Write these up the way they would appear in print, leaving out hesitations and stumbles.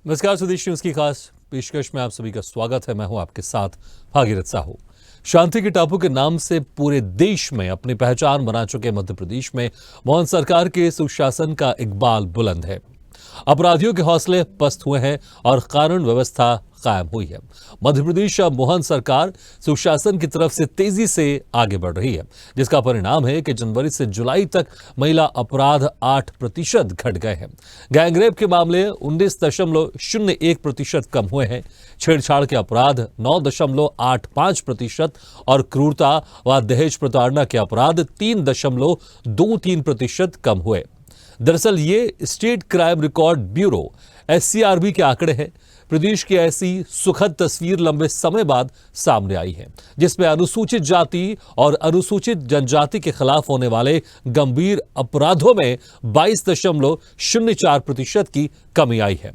नमस्कार, स्वदेश न्यूज की खास पेशकश में आप सभी का स्वागत है। मैं हूं आपके साथ भागीरथ साहू। शांति के टापू के नाम से पूरे देश में अपनी पहचान बना चुके मध्य प्रदेश में मोहन सरकार के सुशासन का इकबाल बुलंद है। अपराधियों के हौसले पस्त हुए हैं और कानून व्यवस्था कायम हुई है। मध्य प्रदेश अब मोहन सरकार सुशासन की तरफ से तेजी से आगे बढ़ रही है, जिसका परिणाम है कि जनवरी से जुलाई तक महिला अपराध 8% घट गए हैं। गैंगरेप के मामले 19.01% कम हुए हैं। छेड़छाड़ के अपराध 9.85% और क्रूरता व दहेज प्रताड़ना के अपराध 3.23% कम हुए। दरअसल ये state crime record bureau SCRB के आंकड़े हैं। प्रदेश की ऐसी सुखद तस्वीर लंबे समय बाद सामने आई है, जिसमें अनुसूचित जाति और अनुसूचित जनजाति के खिलाफ होने वाले गंभीर अपराधों में 22.04% की कमी आई है।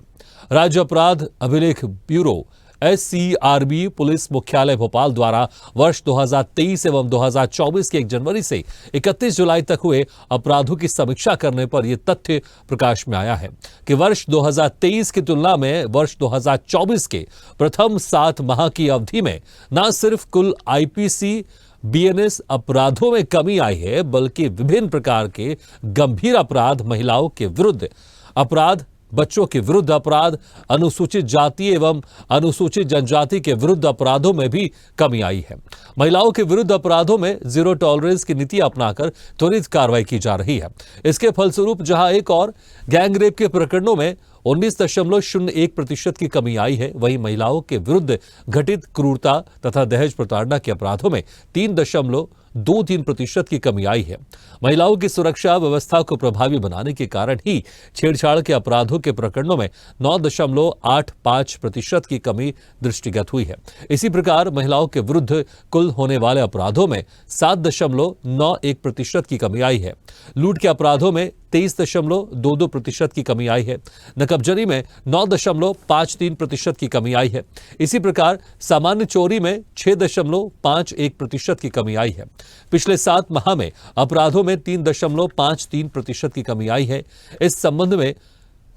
राज्य अपराध अभिलेख ब्यूरो SCRB पुलिस मुख्यालय भोपाल द्वारा वर्ष 2023 एवं 2024 के 1 जनवरी से 31 जुलाई तक हुए अपराधों की समीक्षा करने पर यह तथ्य प्रकाश में आया है कि वर्ष 2023 की तुलना में वर्ष 2024 के प्रथम 7 माह की अवधि में न सिर्फ कुल IPC BNS अपराधों में कमी आई है, बल्कि विभिन्न प्रकार के गंभीर अपराध, महिलाओं के विरुद्ध अपराध, बच्चों के विरुद्ध अपराध, अनुसूचित जाति एवं अनुसूचित जनजाति के विरुद्ध अपराधों में भी कमी आई है। महिलाओं के विरुद्ध अपराधों में जीरो टॉलरेंस की नीति अपनाकर त्वरित कार्रवाई की जा रही है। इसके फलस्वरूप जहां एक और गैंगरेप के प्रकरणों में 19.01% की कमी आई है, वहीं महिलाओं के विरुद्ध घटित क्रूरता तथा दहेज प्रताड़ना के अपराधों में 3.23% की कमी आई है। महिलाओं की सुरक्षा व्यवस्था को प्रभावी बनाने के कारण ही छेड़छाड़ के अपराधों के प्रकरणों में 9.85% की कमी दृष्टिगत हुई है। इसी प्रकार महिलाओं के विरुद्ध कुल होने वाले अपराधों में 7.91% की कमी आई है। लूट के अपराधों में 23.22% की कमी आई है। नकबजनी में 9.53% की कमी आई है। इसी प्रकार सामान्य चोरी में 6.51% की कमी आई है। पिछले 7 माह में अपराधों में 3.53% की कमी आई है। इस संबंध में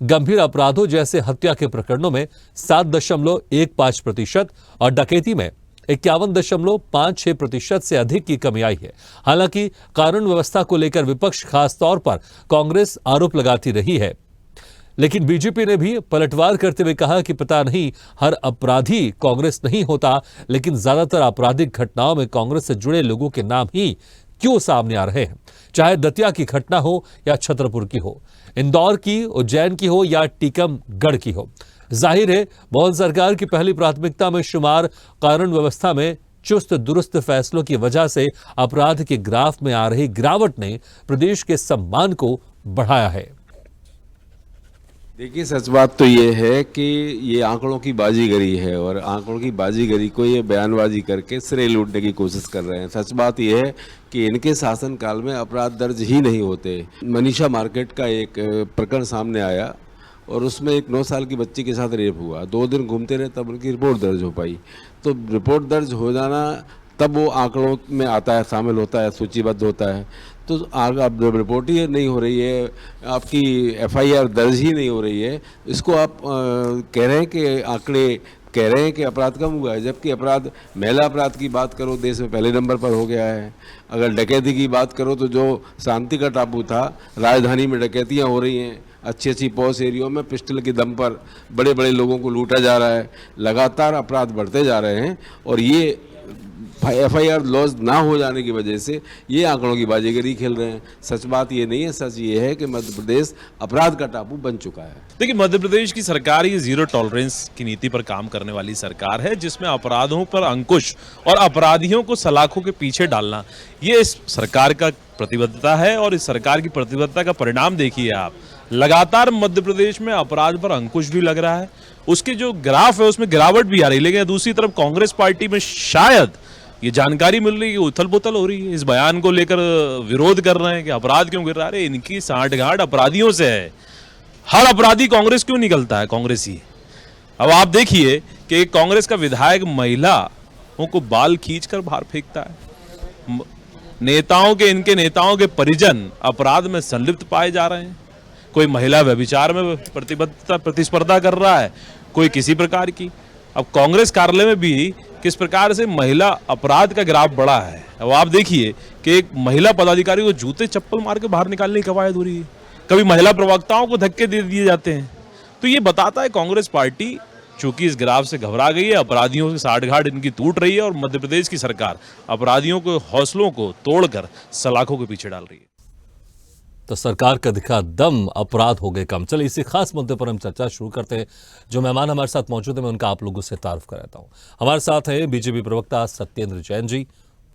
गंभीर अपराधों जैसे हत्या के प्रकरणों में 7.15% और डकैती में 51.56% से अधिक की कमी आई है। हालांकि कानून व्यवस्था को लेकर विपक्ष खासतौर पर कांग्रेस आरोप लगाती रही है, लेकिन बीजेपी ने भी पलटवार करते हुए कहा कि पता नहीं हर अपराधी कांग्रेस नहीं होता, लेकिन ज्यादातर आपराधिक घटनाओं में कांग्रेस से जुड़े लोगों के नाम ही क्यों सामने आ रहे हैं। चाहे दतिया की घटना हो या छतरपुर की हो, इंदौर की, उज्जैन की हो या टीकमगढ़ की हो, जाहिर है मोहन सरकार की पहली प्राथमिकता में शुमार कानून व्यवस्था में चुस्त दुरुस्त फैसलों की वजह से अपराध के ग्राफ में आ रही गिरावट ने प्रदेश के सम्मान को बढ़ाया है। देखिए, सच बात तो ये है कि ये आंकड़ों की बाजीगरी है और आंकड़ों की बाजीगरी को ये बयानबाजी करके सिरे लूटने की कोशिश कर रहे हैं। सच बात ये है कि इनके शासनकाल में अपराध दर्ज ही नहीं होते। मनीषा मार्केट का एक प्रकरण सामने आया और उसमें एक 9 साल की बच्ची के साथ रेप हुआ। 2 दिन घूमते रहे तब उनकी रिपोर्ट दर्ज हो पाई। तो रिपोर्ट दर्ज हो जाना तब वो आंकड़ों में आता है, शामिल होता है, सूचीबद्ध होता है। तो अब जब रिपोर्ट ही नहीं हो रही है, आपकी FIR दर्ज ही नहीं हो रही है, इसको आप कह रहे हैं कि आंकड़े कह रहे हैं कि अपराध कम हुआ है, जबकि अपराध, महिला अपराध की बात करो देश में पहले नंबर पर हो गया है। अगर डकैती की बात करो तो जो शांति का टापू था, राजधानी में डकैतियाँ हो रही हैं, अच्छी पॉश एरियो में पिस्टल के दम पर बड़े बड़े लोगों को लूटा जा रहा है। लगातार अपराध बढ़ते जा रहे हैं और ये FIR लॉज ना हो जाने की वजह से ये आंकड़ों की बाजीगरी खेल रहे हैं। सच बात ये नहीं है, सच ये है कि मध्य प्रदेश अपराध का टापू बन चुका है। देखिए, मध्य प्रदेश की सरकार ये जीरो टॉलरेंस की नीति पर काम करने वाली सरकार है, जिसमें अपराधों पर अंकुश और अपराधियों को सलाखों के पीछे डालना, ये इस सरकार का प्रतिबद्धता है। और इस सरकार की प्रतिबद्धता का परिणाम देखिए आप, लगातार मध्य प्रदेश में अपराध पर अंकुश भी लग रहा है, उसके जो ग्राफ है उसमें गिरावट भी आ रही है। लेकिन दूसरी तरफ कांग्रेस पार्टी में शायद ये जानकारी मिल रही है, उथल पुथल हो रही है, इस बयान को लेकर विरोध कर रहे हैं कि अपराध क्यों गिर रहा है। इनकी सांठगांठ अपराधियों से है। हर अपराधी कांग्रेस क्यों निकलता है, कांग्रेसी। अब आप देखिए कि कांग्रेस का विधायक महिलाओं को बाल खींचकर बाहर फेंकता है। इनके नेताओं के परिजन अपराध में संलिप्त पाए जा रहे हैं। कोई महिला व्यभिचार में प्रतिस्पर्धा कर रहा है, कोई किसी प्रकार की। अब कांग्रेस कार्यालय में भी किस प्रकार से महिला अपराध का ग्राफ बढ़ा है। अब आप देखिए कि एक महिला पदाधिकारी को जूते चप्पल मार के बाहर निकालने की कवायद हो रही है, कभी महिला प्रवक्ताओं को धक्के दे दिए जाते हैं। तो ये बताता है कांग्रेस पार्टी चूंकि इस ग्राफ से घबरा गई है, अपराधियों की साठगांठ इनकी टूट रही है और मध्य प्रदेश की सरकार अपराधियों के हौसलों को तोड़कर सलाखों के पीछे डाल रही है। तो सरकार का दिखा दम, अपराध हो गए कम। चलिए इसी खास मुद्दे पर हम चर्चा शुरू करते हैं। जो मेहमान हमारे साथ मौजूद है मैं उनका आप लोगों से तारुफ कराता हूं। हमारे साथ है बीजेपी प्रवक्ता सत्येंद्र जैन जी,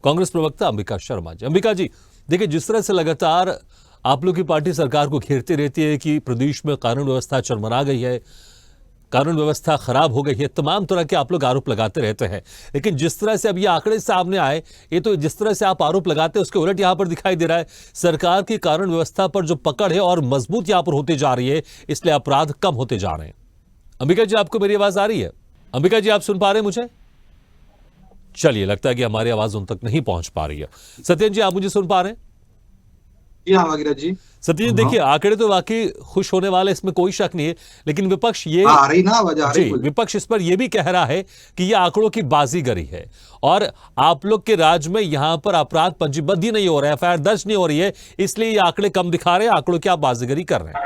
कांग्रेस प्रवक्ता अंबिका शर्मा जी। अंबिका जी, देखिए जिस तरह से लगातार आप लोग की पार्टी सरकार को घेरती रहती है कि प्रदेश में कानून व्यवस्था चरमरा गई है, कानून व्यवस्था खराब हो गई है, तमाम तरह के आप लोग आरोप लगाते रहते हैं, लेकिन जिस तरह से अब ये आंकड़े सामने आए, ये तो जिस तरह से आप आरोप लगाते हैं उसके उलट यहां पर दिखाई दे रहा है सरकार की कानून व्यवस्था पर जो पकड़ है और मजबूत यहां पर होती जा रही है, इसलिए अपराध कम होते जा रहे हैं। अंबिका जी, आपको मेरी आवाज आ रही है? अंबिका जी, आप सुन पा रहे हैं मुझे? चलिए, लगता है कि हमारी आवाज उन तक नहीं पहुंच पा रही है। सत्येंद्र जी, आप मुझे सुन पा रहे हैं? जी हाँ भागीरथ जी। सत्यजीत, देखिए आंकड़े तो वाकई खुश होने वाले, इसमें कोई शक नहीं है, लेकिन विपक्ष ये आ रही ना आवाज, आ रही जी, विपक्ष इस पर यह भी कह रहा है कि यह आंकड़ों की बाजीगरी है और आप लोग के राज्य में यहां पर अपराध पंजीबद्ध ही नहीं हो रहा है, एफआईआर दर्ज नहीं हो रही है, इसलिए ये आंकड़े कम दिखा रहे हैं, आंकड़ों की आप बाजीगरी कर रहे हैं।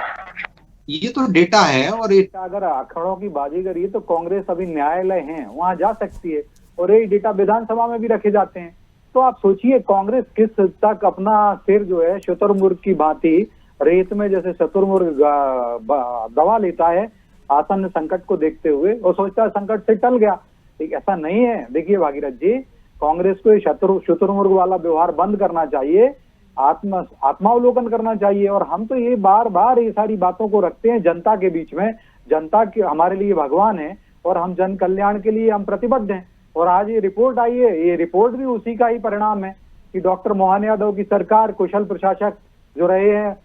ये तो डेटा है और डेटा अगर आंकड़ों की बाजीगरी है तो कांग्रेस अभी न्यायालय है, वहां जा सकती है और ये डेटा विधानसभा में भी रखे जाते हैं। तो आप सोचिए कांग्रेस किस हद तक अपना सिर जो है शुतुरमुर्ग की भांति रेत में जैसे शुतुरमुर्ग दबा लेता है आसन्न संकट को देखते हुए और सोचता है संकट से टल गया। ऐसा नहीं है। देखिए भागीरथ जी, कांग्रेस को ये शुतुरमुर्ग वाला व्यवहार बंद करना चाहिए, आत्मावलोकन करना चाहिए। और हम तो ये बार बार ये सारी बातों को रखते हैं जनता के बीच में। जनता के हमारे लिए भगवान है और हम जन कल्याण के लिए हम प्रतिबद्ध हैं। और आज ये रिपोर्ट आई है, ये रिपोर्ट भी उसी का ही परिणाम है कि डॉक्टर मोहन यादव की सरकार, कुशल प्रशासक जो रहे हैं,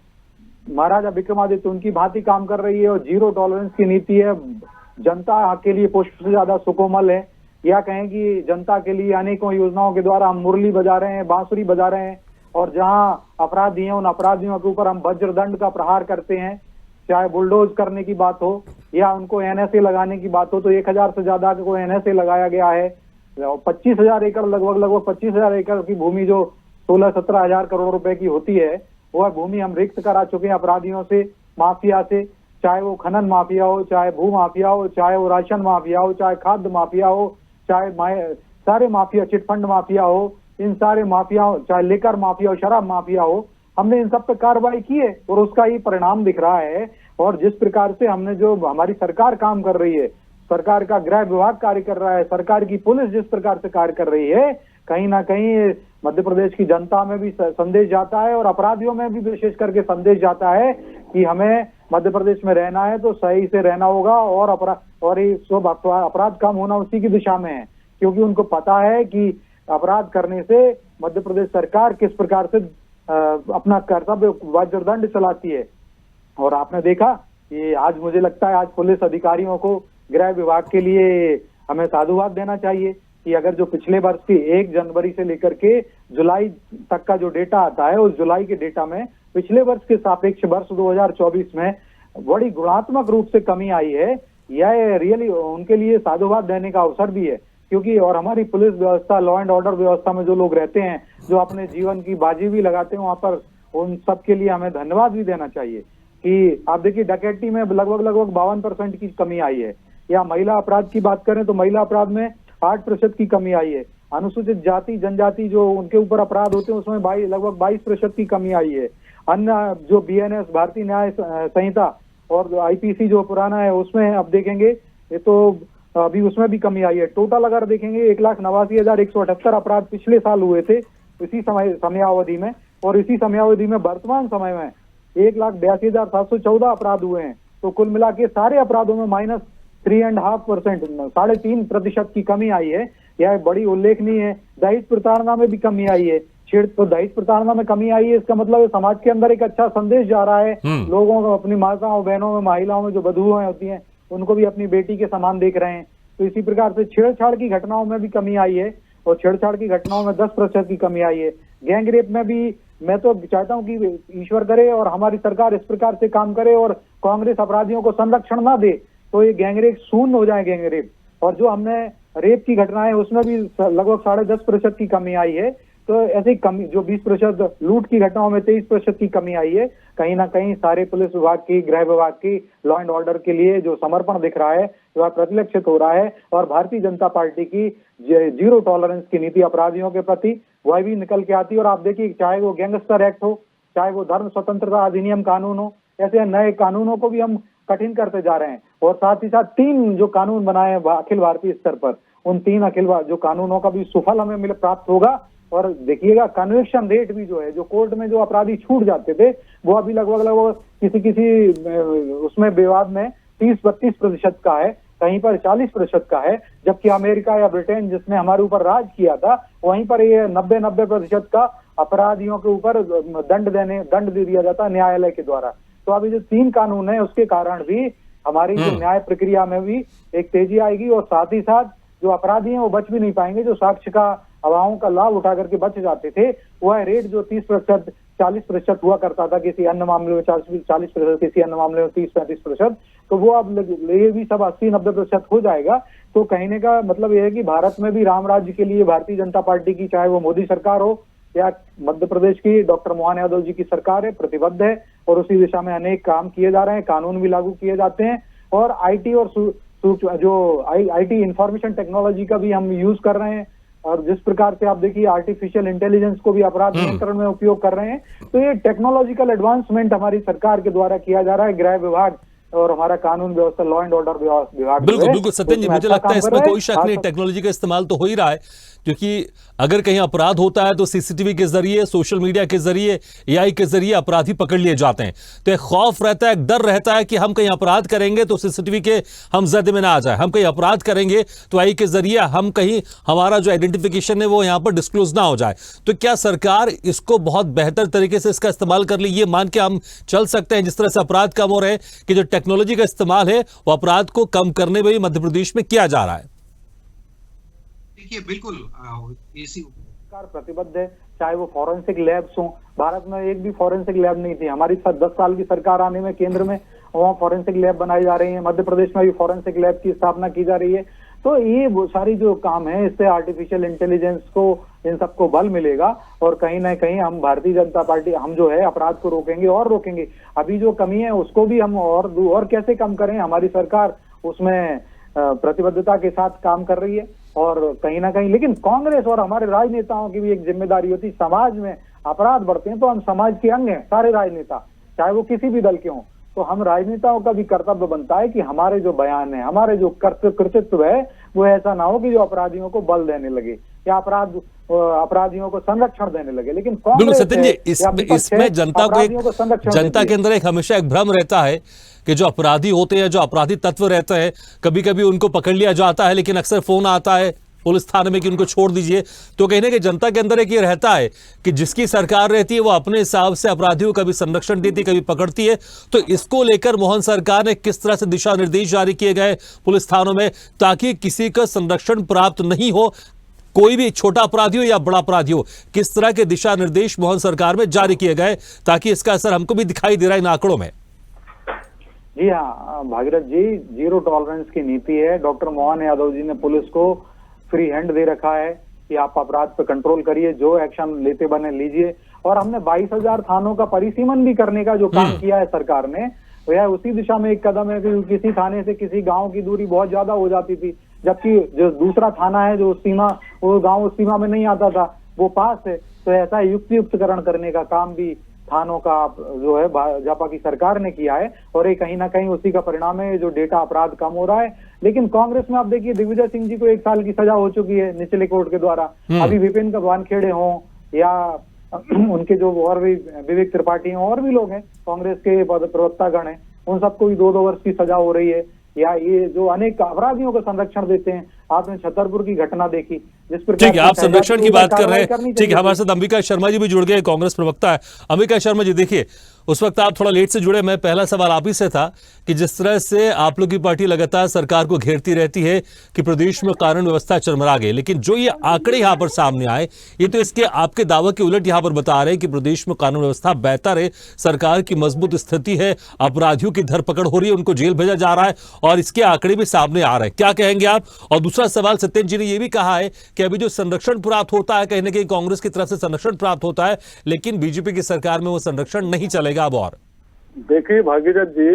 महाराजा विक्रमादित्य उनकी भांति काम कर रही है और जीरो टॉलरेंस की नीति है। जनता के लिए पुष्प से ज्यादा सुकोमल है, या कहें कि जनता के लिए अनेकों योजनाओं के द्वारा हम मुरली बजा रहे हैं, बांसुरी बजा रहे हैं। और जहां अपराधी हैं उन अपराधियों के ऊपर हम वज्रदंड का प्रहार करते हैं, चाहे बुलडोज करने की बात हो या उनको एनएसए लगाने की बात हो। तो 1000 से ज्यादा को एनएसए लगाया गया है। 25,000 एकड़ लगभग 25,000 एकड़ की भूमि जो 16-17 हजार करोड़ रुपए की होती है, वह भूमि हम रिक्त करा चुके हैं अपराधियों से, माफिया से। चाहे वो खनन माफिया हो, चाहे भू माफिया हो, चाहे वो राशन माफिया हो, चाहे खाद्य माफिया हो, चाहे सारे माफिया, चिटफंड माफिया हो, इन सारे माफिया, चाहे लेकर माफिया हो, शराब माफिया हो, हमने इन सब पे कार्रवाई की है और उसका ही परिणाम दिख रहा है। और जिस प्रकार से हमने, जो हमारी सरकार काम कर रही है, सरकार का गृह विभाग कार्य कर रहा है, सरकार की पुलिस जिस प्रकार से कार्य कर रही है, कहीं ना कहीं मध्य प्रदेश की जनता में भी संदेश जाता है और अपराधियों में भी विशेष करके संदेश जाता है कि हमें मध्य प्रदेश में रहना है तो सही से रहना होगा। और ये सब अपराध कम होना उसी की दिशा में है, क्योंकि उनको पता है कि अपराध करने से मध्य प्रदेश सरकार किस प्रकार से अपना कर्तव्य वज्रदंड चलाती है। और आपने देखा ये आज, मुझे लगता है आज पुलिस अधिकारियों को गृह विभाग के लिए हमें साधुवाद देना चाहिए कि अगर जो पिछले वर्ष की 1 जनवरी से लेकर के जुलाई तक का जो डेटा आता है, उस जुलाई के डेटा में पिछले वर्ष के सापेक्ष वर्ष 2024 में बड़ी गुणात्मक रूप से कमी आई है। यह रियली उनके लिए साधुवाद देने का अवसर भी है, क्योंकि और हमारी पुलिस व्यवस्था, लॉ एंड ऑर्डर व्यवस्था में जो लोग रहते हैं, जो अपने जीवन की बाजी भी लगाते हैं वहां पर, उन सब के लिए हमें धन्यवाद भी देना चाहिए। कि आप देखिए डकैती में लगभग 52% की कमी आई है, या महिला अपराध की बात करें तो महिला अपराध में 8% की कमी आई है। अनुसूचित जाति जनजाति जो उनके ऊपर अपराध होते हैं उसमें लगभग 22% की कमी आई है। अन्य जो बीएनएस, भारतीय न्याय संहिता और आईपीसी जो पुराना है उसमें अब देखेंगे ये तो अभी उसमें भी कमी आई है। टोटल अगर देखेंगे 1,89,178 अपराध पिछले साल हुए थे इसी समयावधि में, और इसी समयावधि में वर्तमान समय में 1,82,714 अपराध हुए हैं। तो कुल मिला के सारे अपराधों में -3.5%, 3.5% की कमी आई है। यह बड़ी उल्लेखनीय है। दहेज प्रताड़ना में भी कमी आई है। तो दहेज प्रताड़ना में कमी आई है, इसका मतलब समाज के अंदर एक अच्छा संदेश जा रहा है। लोगों को, अपनी माताओं बहनों में, महिलाओं में जो बधुएं होती हैं उनको भी अपनी बेटी के समान देख रहे हैं। तो इसी प्रकार से छेड़छाड़ की घटनाओं में भी कमी आई है, और छेड़छाड़ की घटनाओं में 10% की कमी आई है। गैंग रेप में भी मैं तो चाहता हूं कि ईश्वर करे और हमारी सरकार इस प्रकार से काम करे और कांग्रेस अपराधियों को संरक्षण ना दे तो ये गैंगरेप शून्य हो जाए, गैंगरेप। और जो हमने रेप की घटनाएं उसमें भी लगभग 10.5% की कमी आई है। तो ऐसी कमी जो 20% लूट की घटनाओं में 23% की कमी आई है। कहीं ना कहीं सारे पुलिस विभाग की, गृह विभाग की लॉ एंड ऑर्डर के लिए जो समर्पण दिख रहा है वह प्रतिलक्षित हो रहा है। और भारतीय जनता पार्टी की जीरो टॉलरेंस की नीति अपराधियों के प्रति वह भी निकल के आती है। और आप देखिए, चाहे वो गैंगस्टर एक्ट हो, चाहे वो धर्म स्वतंत्रता अधिनियम कानून हो, ऐसे नए कानूनों को भी हम कठिन करते जा रहे हैं। और साथ ही साथ 3 जो कानून बनाए हैं अखिल भारतीय स्तर पर, उन 3 जो कानूनों का भी सुफल हमें प्राप्त होगा। और देखिएगा, कन्विक्शन रेट भी जो है, जो कोर्ट में जो अपराधी छूट जाते थे वो अभी लगभग किसी उसमें विवाद में 30-32% का है, कहीं पर 40% का है। जबकि अमेरिका या ब्रिटेन जिसने हमारे ऊपर राज किया था, वहीं पर ये 90% का अपराधियों के ऊपर दंड दे दिया जाता न्यायालय के द्वारा। तो अभी जो 3 कानून है उसके कारण भी हमारी जो न्याय प्रक्रिया में भी एक तेजी आएगी। और साथ ही साथ जो अपराधी हैं वो बच भी नहीं पाएंगे। जो साक्ष्य का अभावों का लाभ उठा करके बच जाते थे, वह रेट जो 30% 40% हुआ करता था किसी अन्य मामले में, 40%, किसी अन्य मामले में 30-35%, तो वो अब ये भी सब 80-90% हो जाएगा। तो कहने का मतलब यह है कि भारत में भी राम राज्य के लिए भारतीय जनता पार्टी की, चाहे वो मोदी सरकार हो या मध्य प्रदेश की डॉक्टर मोहन यादव जी की सरकार है, प्रतिबद्ध है। और उसी दिशा में अनेक काम किए जा रहे हैं, कानून भी लागू किए जाते हैं। और आईटी और आईटी इंफॉर्मेशन टेक्नोलॉजी का भी हम यूज कर रहे हैं। और जिस प्रकार से आप देखिए, आर्टिफिशियल इंटेलिजेंस को भी अपराध नियंत्रण में उपयोग कर रहे हैं। तो ये टेक्नोलॉजिकल एडवांसमेंट हमारी सरकार के द्वारा किया जा रहा है। गृह विभाग और हमारा कानून व्यवस्था, लॉ एंड ऑर्डर विभाग, बिल्कुल सत्येंद्र जी, मुझे लगता है इसमें कोई शक नहीं, टेक्नोलॉजी का इस्तेमाल तो हो ही रहा है। क्योंकि अगर कहीं अपराध होता है तो सीसीटीवी के जरिए, सोशल मीडिया के जरिए, एआई के जरिए अपराधी पकड़ लिए जाते हैं। तो एक खौफ रहता है, एक डर रहता है कि हम कहीं अपराध करेंगे तो सीसीटीवी के हम जद में ना आ जाए, हम कहीं अपराध करेंगे तो एआई के जरिए हम कहीं हमारा जो आइडेंटिफिकेशन है वो यहां पर डिस्क्लोज ना हो जाए। तो क्या सरकार इसको बहुत बेहतर तरीके से इसका इस्तेमाल कर ली, ये मान के हम चल सकते हैं, जिस तरह से अपराध कम हो रहे हैं, कि जो टेक्नोलॉजी का इस्तेमाल है वो अपराध को कम करने में भी मध्य प्रदेश में किया जा रहा है? देखिए, बिल्कुल इसी सरकार प्रतिबद्ध है। चाहे वो फॉरेंसिक लैब्स हो, भारत में एक भी फॉरेंसिक लैब नहीं थी। हमारी 10 साल की सरकार आने में केंद्र में वहाँ फॉरेंसिक लैब बनाई जा रही है। मध्य प्रदेश में भी फॉरेंसिक लैब की स्थापना की जा रही है। तो ये वो सारी जो काम है, इससे आर्टिफिशियल इंटेलिजेंस को, इन सबको बल मिलेगा। और कहीं ना कहीं हम भारतीय जनता पार्टी, हम जो है अपराध को रोकेंगे और रोकेंगे। अभी जो कमी है उसको भी हम और कैसे कम करें, हमारी सरकार उसमें प्रतिबद्धता के साथ काम कर रही है। और कहीं ना कहीं लेकिन कांग्रेस और हमारे राजनेताओं की भी एक जिम्मेदारी होती है। समाज में अपराध बढ़ते हैं तो हम समाज के अंग हैं, सारे राजनेता, चाहे वो किसी भी दल के हों। तो हम राजनेताओं का भी कर्तव्य बनता है कि हमारे जो बयान है, हमारे जो कृतित्व है, वो ऐसा ना हो कि जो अपराधियों को बल देने लगे या अपराधियों को संरक्षण देने लगे। लेकिन बिल्कुल सत्येंद्र जी, इसमें जनता के अंदर एक हमेशा एक भ्रम रहता है कि जो अपराधी होते हैं, जो अपराधी तत्व रहते हैं, कभी कभी उनको पकड़ लिया जाता है, लेकिन अक्सर फोन आता है पुलिस थाने में कि उनको छोड़ दीजिए। तो कहने की जनता के अंदर एक ये रहता है कि जिसकी सरकार रहती है वो अपने हिसाब से अपराधियों का भी संरक्षण देती है, कभी पकड़ती है। तो इसको लेकर मोहन सरकार ने किस तरह से दिशा निर्देश जारी किए गए पुलिस थानों में, ताकि किसी का संरक्षण प्राप्त नहीं हो, कोई भी छोटा अपराधी हो या बड़ा अपराधी हो, किस तरह के दिशा निर्देश मोहन सरकार में जारी किए गए, ताकि इसका असर हमको भी दिखाई दे रहा है इन आंकड़ों में? जी हाँ भागीरथ जी, जीरो टॉलरेंस की नीति है। डॉक्टर मोहन यादव जी ने पुलिस को फ्री हैंड दे रखा है कि आप अपराध पे कंट्रोल करिए, जो एक्शन लेते बने लीजिए। और हमने 22,000 थानों का परिसीमन भी करने का जो काम किया है सरकार ने, वह उसी दिशा में एक कदम है कि किसी थाने से किसी गांव की दूरी बहुत ज्यादा हो जाती थी, जबकि जो दूसरा थाना है जो वो गांव उस सीमा में नहीं आता था, वो पास है। तो ऐसा युक्तियुक्तकरण करने का काम भी थानों का जो है भाजपा की सरकार ने किया है। और ये कहीं ना कहीं उसी का परिणाम है, जो डेटा अपराध कम हो रहा है। लेकिन कांग्रेस में आप देखिए, दिग्विजय सिंह जी को 1 साल की सजा हो चुकी है निचले कोर्ट के द्वारा। अभी विपिन वानखेड़े हों या उनके जो और भी विवेक त्रिपाठी हों, और भी लोग हैं कांग्रेस के प्रवक्तागण हैं, उन सबको भी 2-2 वर्ष की सजा हो रही है। या ये जो अनेक अपराधियों को संरक्षण देते हैं, आपने छतरपुर की घटना देखी, जिस प्रकार ठीक है, आप से संरक्षण की शहजादी बात को कर रहे कार्रवाई करनी हैं। ठीक है, चाहिए हमारे थी। साथ अंबिका शर्मा जी भी जुड़ गए, कांग्रेस प्रवक्ता है। अंबिका शर्मा जी, देखिए, उस वक्त आप थोड़ा लेट से जुड़े, मैं पहला सवाल आप ही से था कि जिस तरह से आप लोग की पार्टी लगातार सरकार को घेरती रहती है कि प्रदेश में कानून व्यवस्था चरमरा गई, लेकिन जो ये आंकड़े यहां पर सामने आए, ये तो इसके आपके दावे के उलट यहां पर बता रहे हैं कि प्रदेश में कानून व्यवस्था बेहतर है, सरकार की मजबूत स्थिति है, अपराधियों की धरपकड़ हो रही है, उनको जेल भेजा जा रहा है, और इसके आंकड़े भी सामने आ रहे हैं। क्या कहेंगे आप? और दूसरा सवाल, सत्येंद्र जी ने यह भी कहा है कि अभी जो संरक्षण प्राप्त होता है, कहीं ना कहीं कांग्रेस की तरफ से संरक्षण प्राप्त होता है, लेकिन बीजेपी की सरकार में वो संरक्षण नहीं चलेगा अब। और देखिए भागीरथ जी,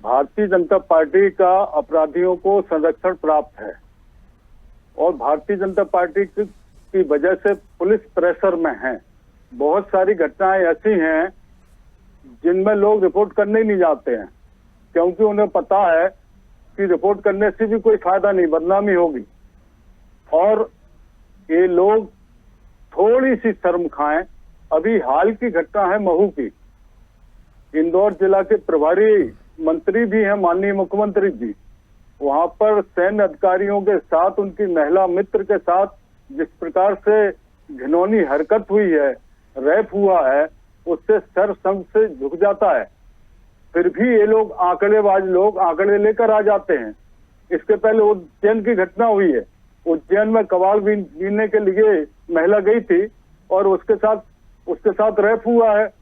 भारतीय जनता पार्टी का अपराधियों को संरक्षण प्राप्त है और भारतीय जनता पार्टी की वजह से पुलिस प्रेशर में है। बहुत सारी घटनाएं ऐसी हैं जिनमें लोग रिपोर्ट करने ही नहीं जाते हैं, क्योंकि उन्हें पता है कि रिपोर्ट करने से भी कोई फायदा नहीं, बदनामी होगी। और ये लोग थोड़ी सी शर्म खाएं। अभी हाल की घटना है महू की। इंदौर जिला के प्रभारी मंत्री भी हैं माननीय मुख्यमंत्री जी, वहां पर सैन्य अधिकारियों के साथ, उनकी महिला मित्र के साथ जिस प्रकार से घिनौनी हरकत हुई है, रेप हुआ है, उससे सर संग से झुक जाता है। फिर भी ये लोग आंकड़ेबाज लोग आंकड़े लेकर आ जाते हैं। इसके पहले उज्जैन की घटना हुई है। उज्जैन में कबाड़ बीनने के लिए महिला गई थी और उसके साथ रेप हुआ है।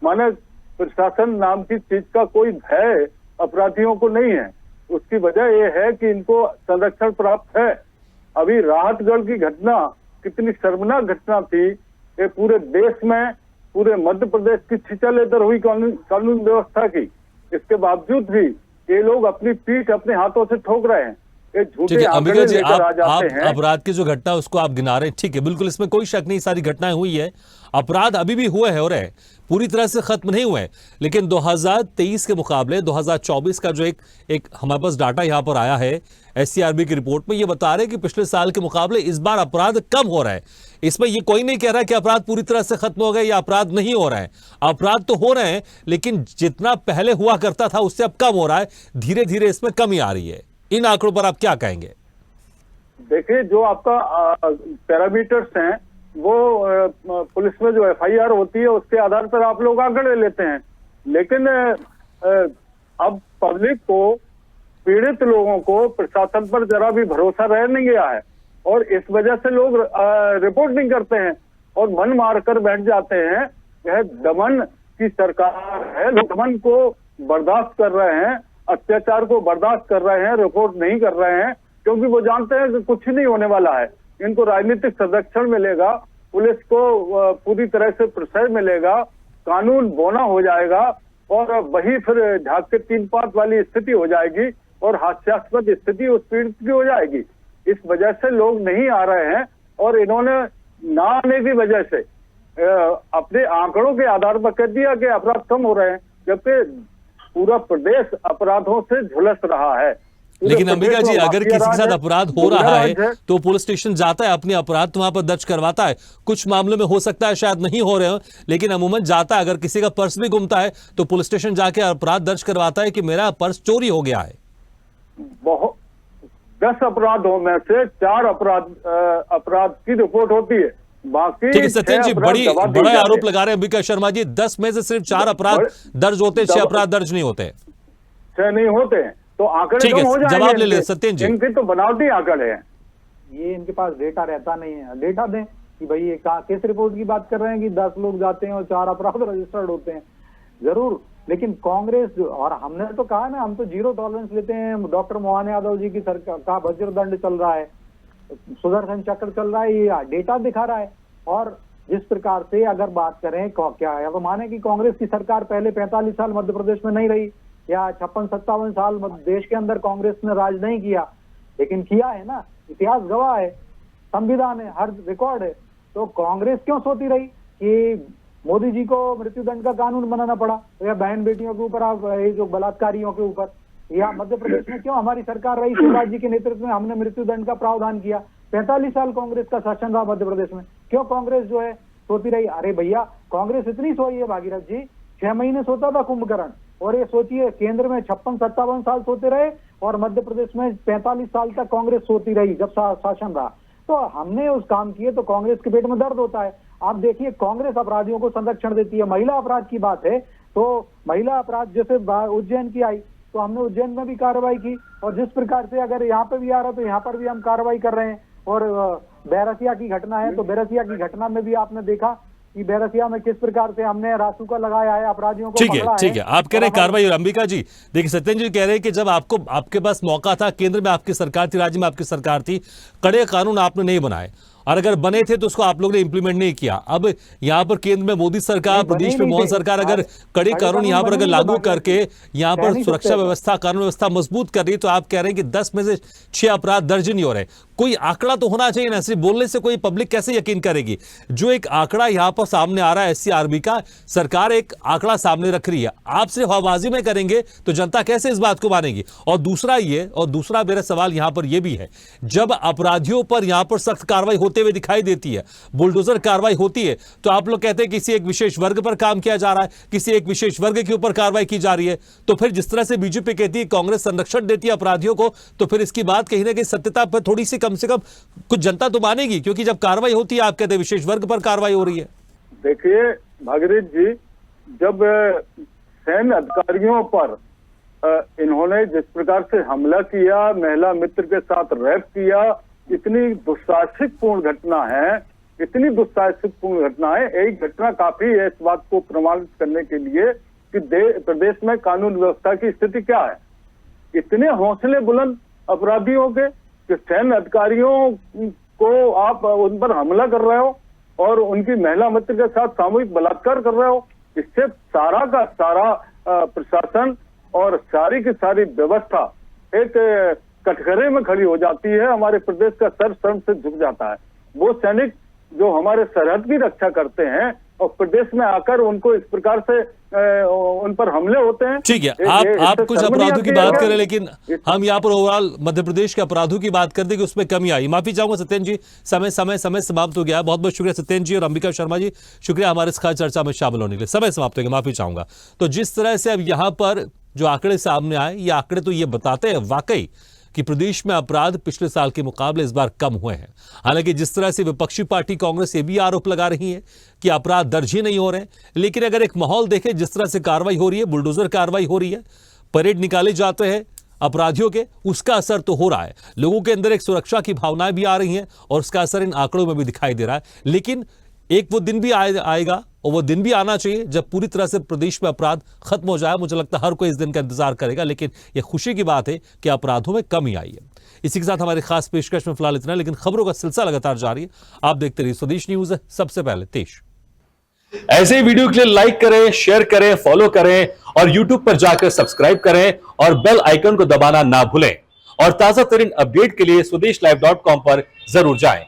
माने प्रशासन नाम की चीज का कोई भय अपराधियों को नहीं है। उसकी वजह यह है कि इनको संरक्षण प्राप्त है। अभी राहतगढ़ की घटना कितनी शर्मनाक घटना थी। ये पूरे देश में, पूरे मध्य प्रदेश की छिचलेदर हुई कानून व्यवस्था की। इसके बावजूद भी ये लोग अपनी पीठ अपने हाथों से ठोक रहे हैं। ये ठीक झूठे है अंबिका आंकड़े जी, लेकर आ आप जाते हैं। अपराध की जो घटना है उसको आप गिना रहे हैं, ठीक है, बिल्कुल, इसमें कोई शक नहीं, सारी घटनाएं हुई है, अपराध अभी भी हुए हैं और है, पूरी तरह से खत्म नहीं हुए हैं। लेकिन 2023 के मुकाबले 2024 का जो एक हमारे पास डाटा यहां पर आया है एससीआरबी की रिपोर्ट में, ये बता रहे हैं कि पिछले साल के मुकाबले इस बार अपराध कम हो रहा है। इसमें ये कोई नहीं कह रहा कि अपराध पूरी तरह से खत्म हो गए या अपराध नहीं हो रहा है। अपराध तो हो रहे हैं, लेकिन जितना पहले हुआ करता था उससे अब कम हो रहा है, धीरे धीरे इसमें कमी आ रही है। इन आंकड़ों पर आप क्या कहेंगे? देखिए, जो आपका पैरामीटर्स हैं वो पुलिस में जो एफआईआर होती है उसके आधार पर आप लोग आंकड़े लेते हैं, लेकिन अब पब्लिक को, पीड़ित लोगों को प्रशासन पर जरा भी भरोसा रह नहीं गया है और इस वजह से लोग रिपोर्ट नहीं करते हैं और मन मार कर बैठ जाते हैं। यह दमन की सरकार है, लोग दमन को बर्दाश्त कर रहे हैं, अत्याचार को बर्दाश्त कर रहे हैं, रिपोर्ट नहीं कर रहे हैं, क्योंकि वो जानते हैं कि कुछ नहीं होने वाला है। इनको राजनीतिक संरक्षण मिलेगा, पुलिस को पूरी तरह से प्रश्रय मिलेगा, कानून बोना हो जाएगा और वही फिर झाग के तीन पात वाली स्थिति हो जाएगी और हास्यास्पद स्थिति उस पीड़ित की हो जाएगी। इस वजह से लोग नहीं आ रहे हैं और इन्होंने ना आने की वजह से अपने आंकड़ों के आधार पर कह दिया कि अपराध कम हो रहे हैं, जबकि पूरा प्रदेश अपराधों से झुलस रहा है। लेकिन अंबिका जी, अगर किसी के साथ अपराध हो रहा है तो पुलिस स्टेशन जाता है, अपने अपराध तो वहां पर दर्ज करवाता है। कुछ मामलों में हो सकता है शायद नहीं हो रहे हो, लेकिन अमूमन जाता है। अगर किसी का पर्स भी गुमता है तो पुलिस स्टेशन जाके अपराध दर्ज करवाता है कि मेरा पर्स चोरी हो गया है। बहुत 10 अपराधों में से 4 अपराध की रिपोर्ट होती है, बाकी ठीक है सत्येंद्र जी, बड़ा आरोप लगा रहे हैं अंबिका शर्मा जी, 10 में से सिर्फ 4 अपराध दर्ज होते हैं, 6 अपराध दर्ज नहीं होते। 6 नहीं होते हैं तो आंकड़े ठीक है, कम हो जाएंगे। जवाब ले ले सत्येंद्र जी। इनके तो बनावटी आंकड़े हैं। ये इनके पास डेटा रहता नहीं है। डेटा दें कि भाई ये किस रिपोर्ट की बात कर रहे हैं कि 10 लोग जाते हैं और 4 अपराध रजिस्टर्ड होते हैं। जरूर, लेकिन कांग्रेस, और हमने तो कहा ना, हम तो जीरो टॉलरेंस लेते हैं। डॉक्टर मोहन यादव जी की सरकार का वज्रदंड चल रहा है, सुदर्शन चक्र चल रहा है, ये डेटा दिखा रहा है। और जिस प्रकार से अगर बात करें क्या है, अब माने कि कांग्रेस की सरकार पहले 45 साल मध्य प्रदेश में नहीं रही या 56-57 साल देश के अंदर कांग्रेस ने राज नहीं किया, लेकिन किया है ना, इतिहास गवाह है, संविधान है, हर रिकॉर्ड है। तो कांग्रेस क्यों सोती रही कि मोदी जी को मृत्युदंड का कानून बनाना पड़ा, या बहन बेटियों के ऊपर, आप ये जो बलात्कारियों के ऊपर, या मध्य प्रदेश में क्यों हमारी सरकार रही, शिवराज जी के नेतृत्व में हमने मृत्युदंड का प्रावधान किया। 45 साल कांग्रेस का शासन रहा मध्य प्रदेश में, क्यों कांग्रेस जो है सोती रही? अरे भैया, कांग्रेस इतनी सोई है भागीरथ जी, 6 महीने सोता था कुंभकर्ण, और ये सोचिए केंद्र में 56-57 साल सोते रहे और मध्य प्रदेश में 45 साल तक कांग्रेस सोती रही जब शासन रहा। तो हमने उस काम किए तो कांग्रेस के पेट में दर्द होता है। आप देखिए कांग्रेस अपराधियों को संरक्षण देती है। महिला अपराध की बात है तो महिला अपराध जैसे उज्जैन की आई तो हमने उज्जैन में भी कार्रवाई की, और जिस प्रकार से अगर यहाँ पे भी आ रहा है तो यहाँ पर भी हम कार्रवाई कर रहे हैं। और बैरसिया की घटना है तो बैरसिया की घटना में भी आपने देखा कि बैरसिया में किस प्रकार से हमने रासुका लगाया है, अपराधियों को पकड़ा है। ठीक है, आप कह रहे हैं कार्रवाई। और अंबिका जी देखिए, सत्येंद्र जी कह रहे हैं कि जब आपके पास मौका था, केंद्र में आपकी सरकार थी, राज्य में आपकी सरकार थी, कड़े कानून आपने नहीं बनाए, और अगर बने थे तो उसको आप लोग ने इंप्लीमेंट नहीं किया। अब यहाँ पर केंद्र में मोदी सरकार, प्रदेश में मोहन सरकार अगर कड़े कानून यहाँ पर अगर लागू करके यहाँ पर सुरक्षा व्यवस्था, कानून व्यवस्था मजबूत कर रही है, तो आप कह रहे हैं कि 10 में से 6 अपराध दर्ज नहीं हो रहे। कोई आंकड़ा तो होना चाहिए ना, सिर्फ बोलने से कोई पब्लिक कैसे यकीन करेगी? जो एक आंकड़ा यहाँ पर सामने आ रहा है SCRB का, सरकार एक आंकड़ा सामने रख रही है, आप सिर्फ हवाबाजी में करेंगे तो जनता कैसे इस बात को मानेगी? और दूसरा मेरा सवाल यहाँ पर यह भी है, जब अपराधियों पर यहाँ पर सख्त कार्रवाई होते हुए दिखाई देती है, बुलडोजर कार्रवाई होती है, तो आप लोग कहते हैं किसी एक विशेष वर्ग पर काम किया जा रहा है, किसी एक विशेष वर्ग के ऊपर कार्रवाई की जा रही है। तो फिर जिस तरह से बीजेपी कहती है कांग्रेस संरक्षण देती है अपराधियों को, तो फिर इसकी बात कहीं ना कहीं सत्यता पर थोड़ी सी कम से कम कुछ जनता तो मानेगी, क्योंकि जब कार्रवाई होती है आप कहते हैं विशेष वर्ग पर कार्रवाई हो रही है। देखिए भागीरथ जी, जब सैन्य अधिकारियों पर इन्होंने जिस प्रकार से हमला किया, महिला मित्र के साथ रेप किया, इतनी दुस्साहसिकपूर्ण घटना है, इतनी दुस्साहसिकपूर्ण घटना है। एक घटना काफी है इस बात को प्रमाणित करने के लिए कि प्रदेश में कानून व्यवस्था की स्थिति क्या है। इतने हौसले बुलंद अपराधियों के कि सैन्य अधिकारियों को आप उन पर हमला कर रहे हो और उनकी महिला मित्र के साथ सामूहिक बलात्कार कर रहे हो। इससे सारा का सारा प्रशासन और सारी की सारी व्यवस्था एक कटघरे में खड़ी हो जाती है। हमारे प्रदेश का सर शर्म से झुक जाता है। वो सैनिक जो हमारे सरहद की रक्षा करते हैं और प्रदेश में आकर उनको इस प्रकार से उन पर हमले होते हैं। ठीक है, आप कुछ अपराधों की बात करें, लेकिन हम यहाँ पर ओवरऑल मध्य प्रदेश के अपराधों की बात करते कि उसमें कमी आई। माफी चाहूंगा सत्येंद्र जी, समय समाप्त हो गया। बहुत बहुत शुक्रिया सत्येंद्र जी और अंबिका शर्मा जी, शुक्रिया हमारे इस खास चर्चा में शामिल होने के लिए। समय समाप्त हो गया, माफी चाहूंगा। तो जिस तरह से अब यहाँ पर जो आंकड़े सामने आए, ये आंकड़े तो ये बताते हैं वाकई कि प्रदेश में अपराध पिछले साल के मुकाबले इस बार कम हुए हैं। हालांकि जिस तरह से विपक्षी पार्टी कांग्रेस ये भी आरोप लगा रही है कि अपराध दर्ज ही नहीं हो रहे, लेकिन अगर एक माहौल देखें, जिस तरह से कार्रवाई हो रही है, बुलडोजर कार्रवाई हो रही है, परेड निकाले जाते हैं अपराधियों के, उसका असर तो हो रहा है। लोगों के अंदर एक सुरक्षा की भावनाएं भी आ रही हैं और उसका असर इन आंकड़ों में भी दिखाई दे रहा है। लेकिन एक वो दिन भी आएगा और वो दिन भी आना चाहिए जब पूरी तरह से प्रदेश में अपराध खत्म हो जाए। मुझे लगता है हर कोई इस दिन का इंतजार करेगा, लेकिन यह खुशी की बात है कि अपराधों में कमी आई है। इसी के साथ हमारी खास पेशकश में फिलहाल इतना, लेकिन खबरों का सिलसिला लगातार जारी है। आप देखते रहिए स्वदेश न्यूज, सबसे पहले देश। ऐसे वीडियो के लिए लाइक करें, शेयर करें, फॉलो करें और YouTube पर जाकर सब्सक्राइब करें और बेल आइकन को दबाना ना भूलें। और ताजा तरीन अपडेट के लिए स्वदेशलाइव.com पर जरूर जाएं।